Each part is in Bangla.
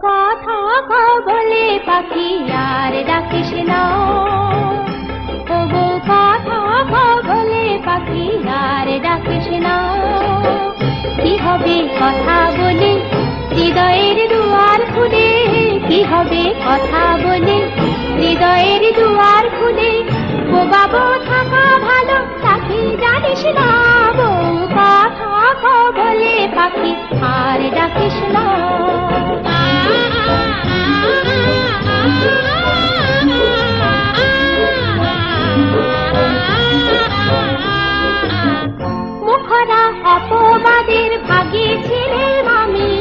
কথা বলে পাখি আর ডাকিস না, তবু কথা বলে পাখি আর ডাকিস না। কি হবে কথা বলে হৃদয়ের দুয়ার খুলে, কি হবে কথা বলে হৃদয়ের দুয়ার খুলে। ও বাবু থাকা ভালো তাকে জানিস না, বউ কথা বলে পাখি আর ডাকিস না। মুখরা অপবাদের ভাগী ছিলেন আমি,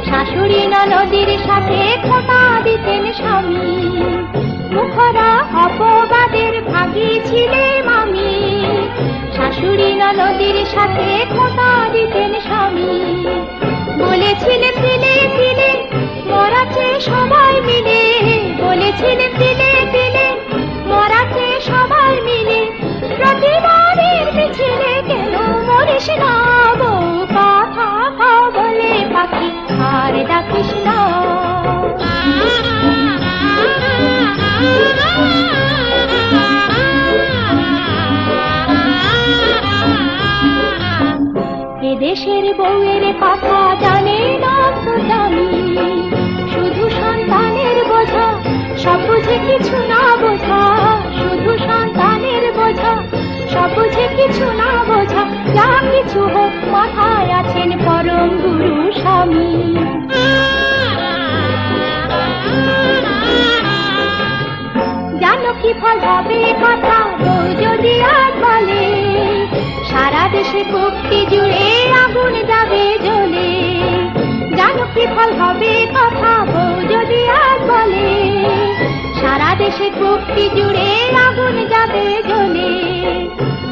শাশুড়ি ননদির সাথে খোঁটা দিতেন স্বামী। মুখরা অপবাদের ভাগী ছিলেন আমি, শাশুড়ি ননদির সাথে খোঁটা দিতেন স্বামী। বলেছিলেন দিলে দিলে মরাছে সবাই মিলে, বলেছিলেন দিলে দিলে মরাছে সবাই মিলে। প্রতিবাদের মিছিলে কেন মরিস না, বউ কথা বলে পাখি আর ডাকিস না। এদেশের বউয়ের কথা জানে না তো জানি, শুধু সন্তানের বোঝা সব বুঝে কিছু না বোঝা, শুধু সন্তানের বোঝা সব বুঝে কিছু না বোঝা। যা কিছু হোক মাথায় আছেন পরম গুরু স্বামী। জানো কি ফল হবে কথা বউ যদি আজ বলে, সারা দেশে ভক্তি জুড়ে আগুন যাবে জ্বলে। জানো কি ফল হবে কথা বউ যদি আজ বলে, সারা দেশে ভক্তি জুড়ে আগুন যাবে জ্বলে।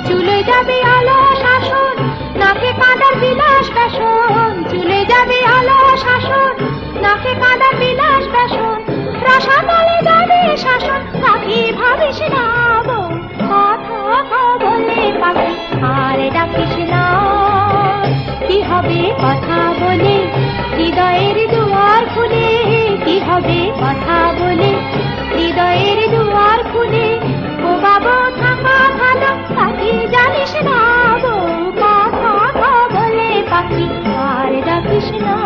চুলে যাবে আলো শাসন নাকে কাঁদার বিলাস বেসন, চুলে যাবে আলো শাসন নাকে কাঁদার বিলাস বেসন। রসাতলে যাবে শাসন পাখি ভাবিস না, বউ কথা বলে পাখি আর ডাকিস না। কি হবে কথা বলে হৃদয়ের দুয়ার খুলে, কি হবে কথা বলে হৃদয়ের দুয়ার খুলে। ও বাবু থাকা ভালো পাখি জানিস না, বউ কথা বলে পাখি আর ডাকিস না।